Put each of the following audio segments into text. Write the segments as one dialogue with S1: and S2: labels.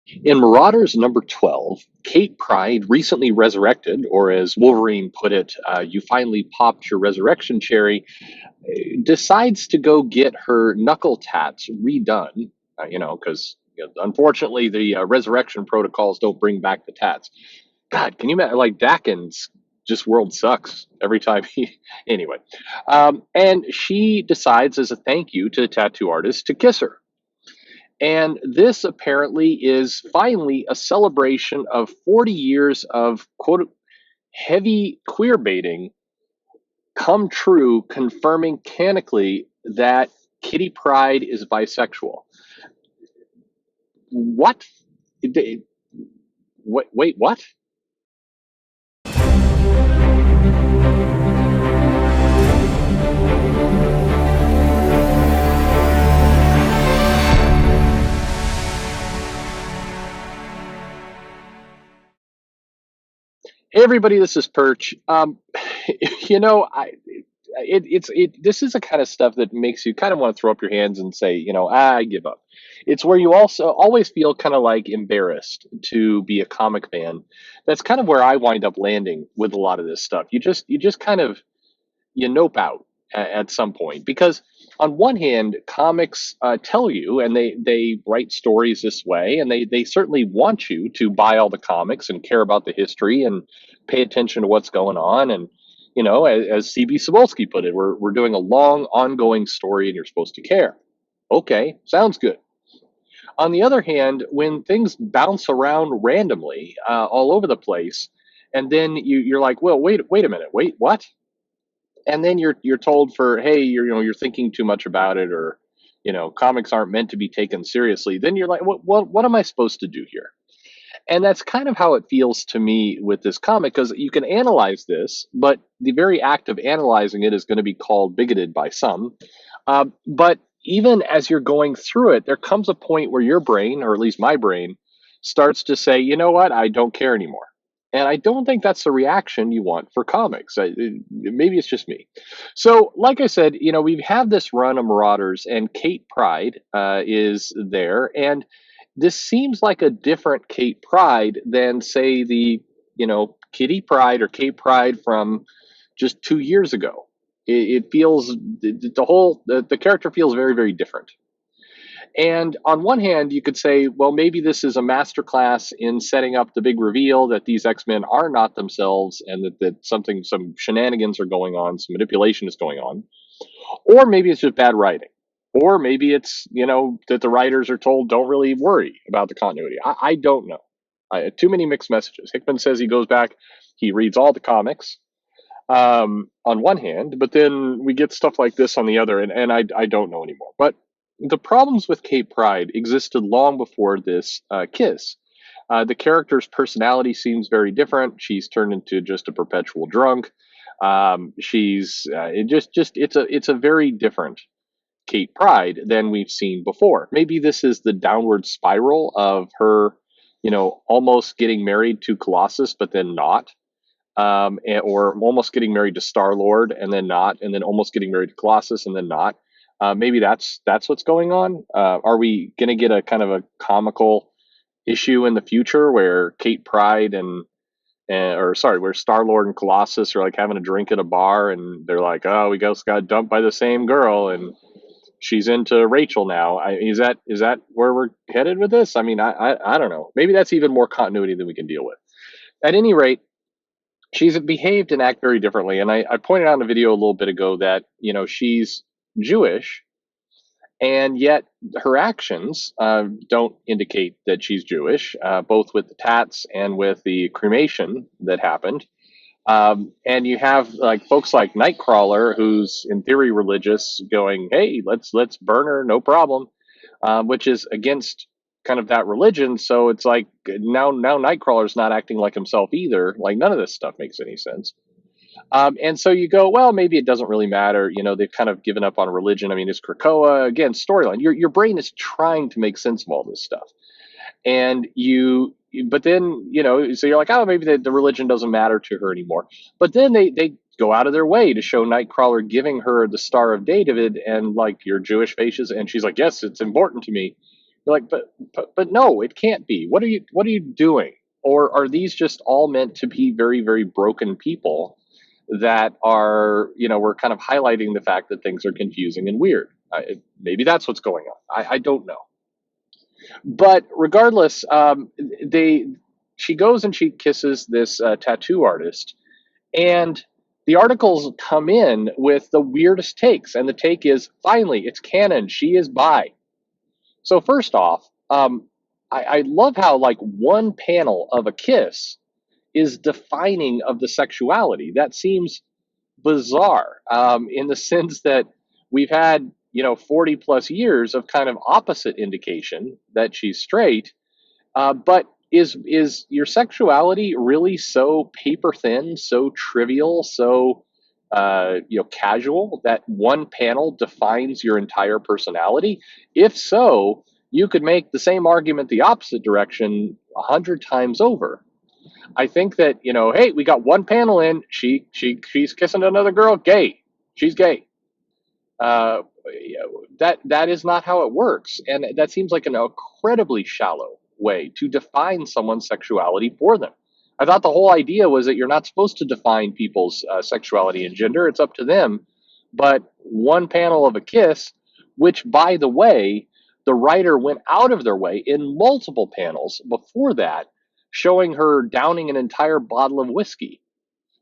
S1: In Marauders number 12, Kate Pryde, recently resurrected, or as Wolverine put it, you finally popped your resurrection cherry, decides to go get her knuckle tats redone, because unfortunately the resurrection protocols don't bring back the tats. God, can you imagine? Like Dakin's just world sucks every time he. Anyway, and she decides as a thank you to the tattoo artist to kiss her. And this apparently is finally a celebration of 40 years of quote heavy queer baiting come true, confirming canonically that Kitty Pryde is bisexual. What? Wait, what? Hey everybody, this is Perch. You know, I this is the kind of stuff that makes you kind of want to throw up your hands and say, I give up. It's where you also always feel kind of like embarrassed to be a comic fan. That's kind of where I wind up landing with a lot of this stuff. You just kind of you nope out at some point because on one hand comics tell you and they write stories this way and they certainly want you to buy all the comics and care about the history and pay attention to what's going on and as CB Cebulski put it, we're doing a long ongoing story and you're supposed to care. Okay, sounds good. On the other hand, when things bounce around randomly all over the place and then you're like, well, wait a minute, wait, what? And then you're told for, hey, you're thinking too much about it, or comics aren't meant to be taken seriously. Then you're like, what am I supposed to do here? And that's kind of how it feels to me with this comic, because you can analyze this, but the very act of analyzing it is going to be called bigoted by some. But even as you're going through it, there comes a point where your brain, or at least my brain, starts to say, you know what, I don't care anymore. And I don't think that's the reaction you want for comics. Maybe it's just me. So, like I said, we have this run of Marauders, and Kate Pryde is there. And this seems like a different Kate Pryde than, say, the, Kitty Pryde or Kate Pryde from just 2 years ago. It feels the character feels very, very different. And on one hand, you could say, well, maybe this is a masterclass in setting up the big reveal that these X-Men are not themselves and that some shenanigans are going on, some manipulation is going on. Or maybe it's just bad writing. Or maybe it's, that the writers are told don't really worry about the continuity. I don't know. Too many mixed messages. Hickman says he goes back, he reads all the comics on one hand, but then we get stuff like this on the other, and I don't know anymore. But the problems with Kate Pryde existed long before this kiss. The character's personality seems very different. She's turned into just a perpetual drunk. She's it's a very different Kate Pryde than we've seen before. Maybe this is the downward spiral of her, almost getting married to Colossus, but then not, or almost getting married to Star Lord and then not, and then almost getting married to Colossus and then not. Maybe that's what's going on. Are we going to get a kind of a comical issue in the future where Kate Pryde where Star Lord and Colossus are like having a drink at a bar and they're like, oh, we just got dumped by the same girl and she's into Rachel now. Is that where we're headed with this? I mean, I don't know. Maybe that's even more continuity than we can deal with. At any rate, she's behaved and act very differently. And I pointed out in a video a little bit ago that, she's Jewish, and yet her actions don't indicate that she's Jewish, both with the tats and with the cremation that happened. And you have like folks like Nightcrawler, who's in theory religious, going, "Hey, let's burn her, no problem," which is against kind of that religion. So it's like now Nightcrawler's not acting like himself either. Like none of this stuff makes any sense. And so you go, well, maybe it doesn't really matter. They've kind of given up on religion. I mean, it's Krakoa again, storyline. Your brain is trying to make sense of all this stuff, and but then so you're like, oh, maybe the religion doesn't matter to her anymore. But then they go out of their way to show Nightcrawler giving her the Star of David and like your Jewish faces, and she's like, yes, it's important to me. You're like, but no, it can't be. What are you doing? Or are these just all meant to be very, very broken people that are, we're kind of highlighting the fact that things are confusing and weird? Maybe that's what's going on. I don't know. But regardless, they she goes and she kisses this tattoo artist, and the articles come in with the weirdest takes, and the take is finally it's canon. She is bi. So first off, I love how like one panel of a kiss is defining of the sexuality. That seems bizarre in the sense that we've had 40 plus years of kind of opposite indication that she's straight. But is your sexuality really so paper thin, so trivial, so casual that one panel defines your entire personality? If so, you could make the same argument the opposite direction 100 times over. I think that hey, we got one panel in. She's kissing another girl. Gay. She's gay. Uh, that is not how it works, and that seems like an incredibly shallow way to define someone's sexuality for them. I thought the whole idea was that you're not supposed to define people's sexuality and gender. It's up to them. But one panel of a kiss, which by the way, the writer went out of their way in multiple panels before that, showing her downing an entire bottle of whiskey.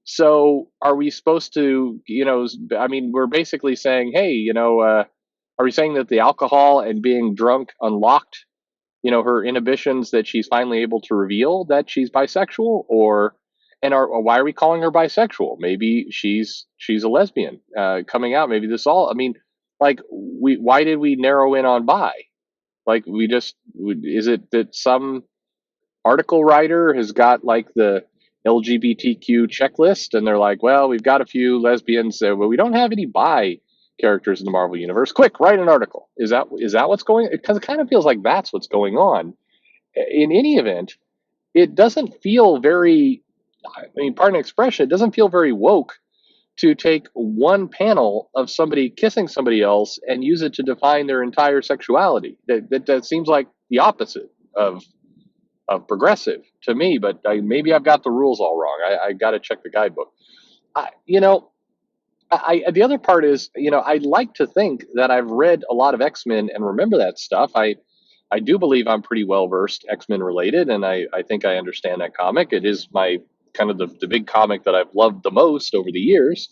S1: So are we supposed to, I mean, we're basically saying, hey, are we saying that the alcohol and being drunk unlocked, her inhibitions that she's finally able to reveal that she's bisexual, or why are we calling her bisexual? Maybe she's a lesbian coming out. Maybe this all, I mean, like why did we narrow in on bi? Like is it that some article writer has got like the LGBTQ checklist, and they're like, well, we've got a few lesbians, but we don't have any bi characters in the Marvel universe. Quick, write an article. Is that what's going? Because it kind of feels like that's what's going on. In any event, it doesn't feel very. I mean, pardon the expression. It doesn't feel very woke to take one panel of somebody kissing somebody else and use it to define their entire sexuality. That seems like the opposite of progressive to me, but maybe I've got the rules all wrong. I got to check the guidebook. I, you know, the other part is, I like to think that I've read a lot of X-Men and remember that stuff. I do believe I'm pretty well versed X-Men related, and I think I understand that comic. It is my kind of the big comic that I've loved the most over the years.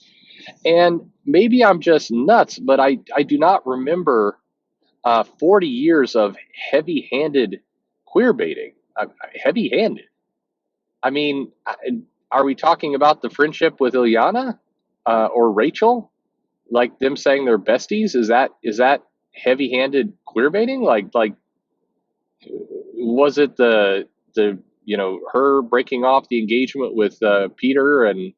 S1: And maybe I'm just nuts, but I do not remember 40 years of heavy-handed queer baiting. Heavy-handed. I mean, are we talking about the friendship with Ilyana or Rachel? Like them saying they're besties? Is that heavy-handed queer baiting? Like was it the her breaking off the engagement with Peter and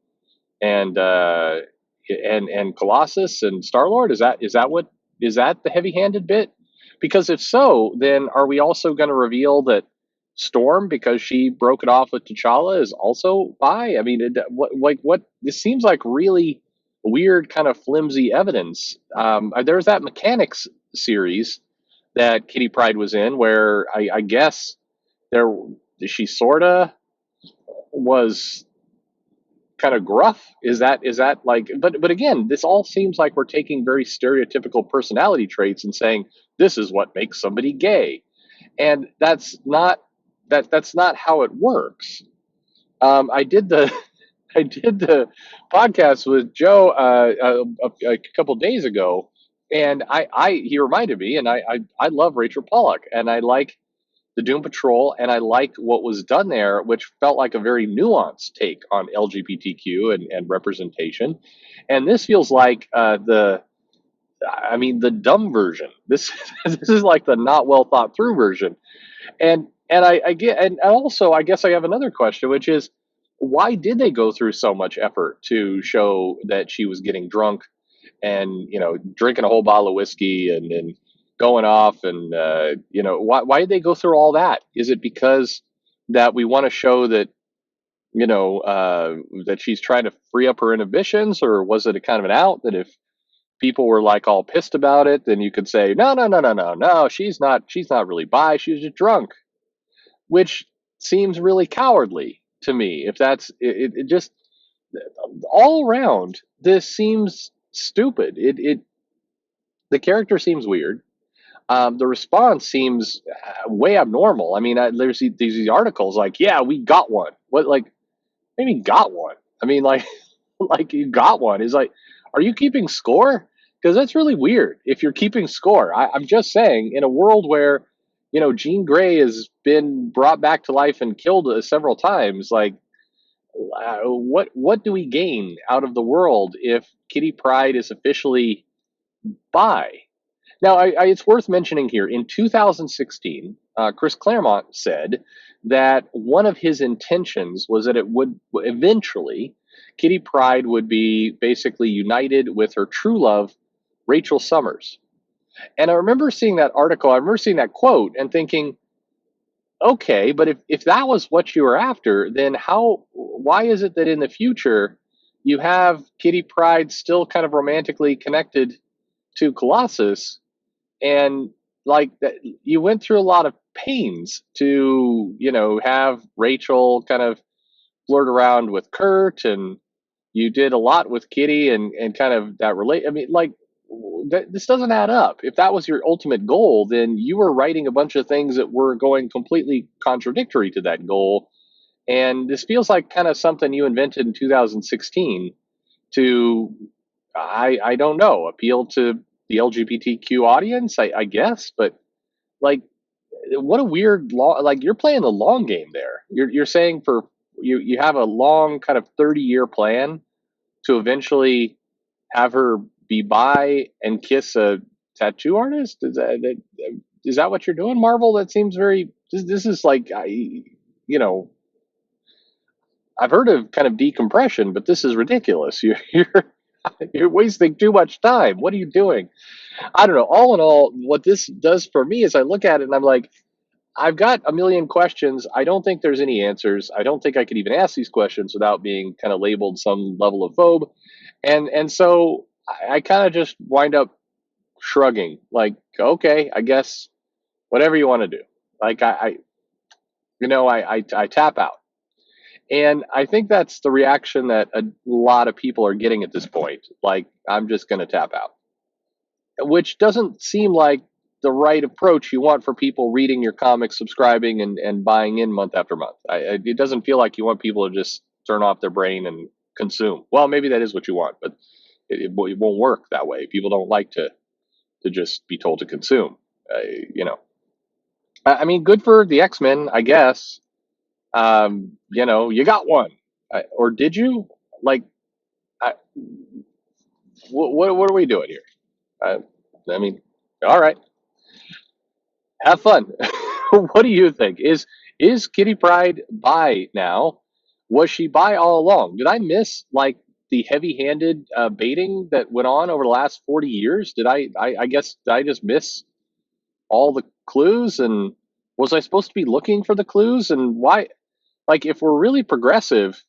S1: Colossus and Star Lord? Is that the heavy-handed bit? Because if so, then are we also going to reveal that Storm, because she broke it off with T'Challa, is also bi? I mean, what? This seems like really weird, kind of flimsy evidence. There's that Mechanics series that Kitty Pryde was in, where I guess there she sorta was kind of gruff. Is that like? But again, this all seems like we're taking very stereotypical personality traits and saying this is what makes somebody gay, and that's not how it works. I did the I did the podcast with Joe a couple days ago, and he reminded me, and I love Rachel Pollack, and I like the Doom Patrol, and I liked what was done there, which felt like a very nuanced take on LGBTQ and representation. And this feels like the dumb version. This this is like the not well thought through version. And I get, and also I guess I have another question, which is why did they go through so much effort to show that she was getting drunk and drinking a whole bottle of whiskey and going off, and why did they go through all that? Is it because that we want to show that that she's trying to free up her inhibitions, or was it a kind of an out that if people were like all pissed about it, then you could say, no, no, no, no, no, no, she's not really bi, she was just drunk, which seems really cowardly to me. If that's it just all around, this seems stupid. The character seems weird. The response seems way abnormal. I mean, there's these articles like, yeah, we got one. What, like, maybe got one? I mean, like, like you got one is like, are you keeping score? Because that's really weird. If you're keeping score, I'm just saying, in a world where, Jean Grey has been brought back to life and killed several times, like, what do we gain out of the world if Kitty Pryde is officially bi? Now, it's worth mentioning here, in 2016, Chris Claremont said that one of his intentions was that it would eventually, Kitty Pryde would be basically united with her true love, Rachel Summers. And I remember seeing that article, I remember seeing that quote and thinking, okay, but if that was what you were after, then why is it that in the future you have Kitty Pryde still kind of romantically connected to Colossus? And like that, you went through a lot of pains to have Rachel kind of flirt around with Kurt, and you did a lot with Kitty, and kind of that relate. I mean, like, this doesn't add up. If that was your ultimate goal, then you were writing a bunch of things that were going completely contradictory to that goal. And this feels like kind of something you invented in 2016 to, I don't know, appeal to the LGBTQ audience, I guess. But like, what a weird like, you're playing the long game there. You're saying for you have a long kind of 30-year plan to eventually have her be bi and kiss a tattoo artist. Is that what you're doing, Marvel? That seems very. This is like, you know I've heard of kind of decompression, but this is ridiculous. You're wasting too much time. What are you doing? I don't know. All in all, what this does for me is I look at it and I'm like, I've got a million questions. I don't think there's any answers. I don't think I could even ask these questions without being kind of labeled some level of phobe. And so I kind of just wind up shrugging, like, okay, I guess whatever you want to do. Like, I tap out. And I think that's the reaction that a lot of people are getting at this point. Like, I'm just going to tap out, which doesn't seem like the right approach you want for people reading your comics, subscribing, and buying in month after month. It doesn't feel like you want people to just turn off their brain and consume. Well, maybe that is what you want, but it won't work that way. People don't like to just be told to consume. I mean, good for the X-Men, I guess. You got one, or did you? Like, I, what are we doing here? I mean, all right, have fun. What do you think? Is Kitty Pryde bi now? Was she bi all along? Did I miss like the heavy-handed baiting that went on over the last 40 years? Did I guess did I just miss all the clues? And was I supposed to be looking for the clues? And why? Like, if we're really progressive,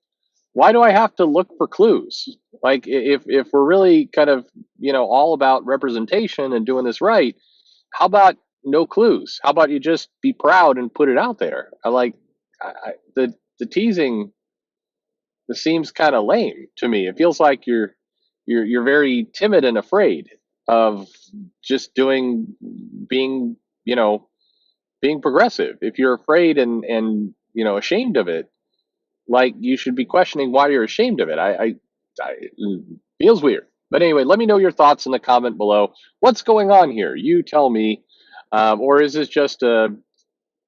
S1: why do I have to look for clues? Like, if we're really kind of all about representation and doing this right, how about no clues? How about you just be proud and put it out there? The teasing. This seems kind of lame to me. It feels like you're very timid and afraid of just being being progressive. If you're afraid and ashamed of it, like, you should be questioning why you're ashamed of it. It feels weird. But anyway, let me know your thoughts in the comment below. What's going on here? You tell me. Or is this just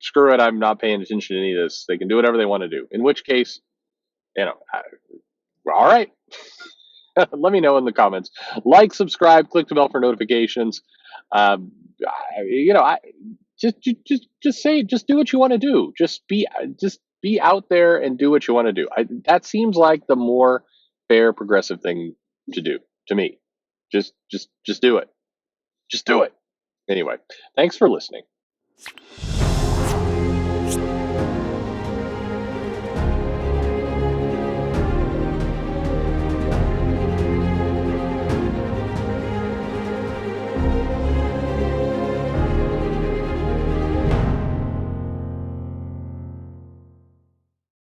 S1: screw it, I'm not paying attention to any of this. They can do whatever they want to do. In which case, all right. Let me know in the comments. Like, subscribe, click the bell for notifications. Um, I just say, just do what you want to do. Just be out there and do what you want to do. That seems like the more fair, progressive thing to do to me. Just do it. Just do it. Anyway, thanks for listening.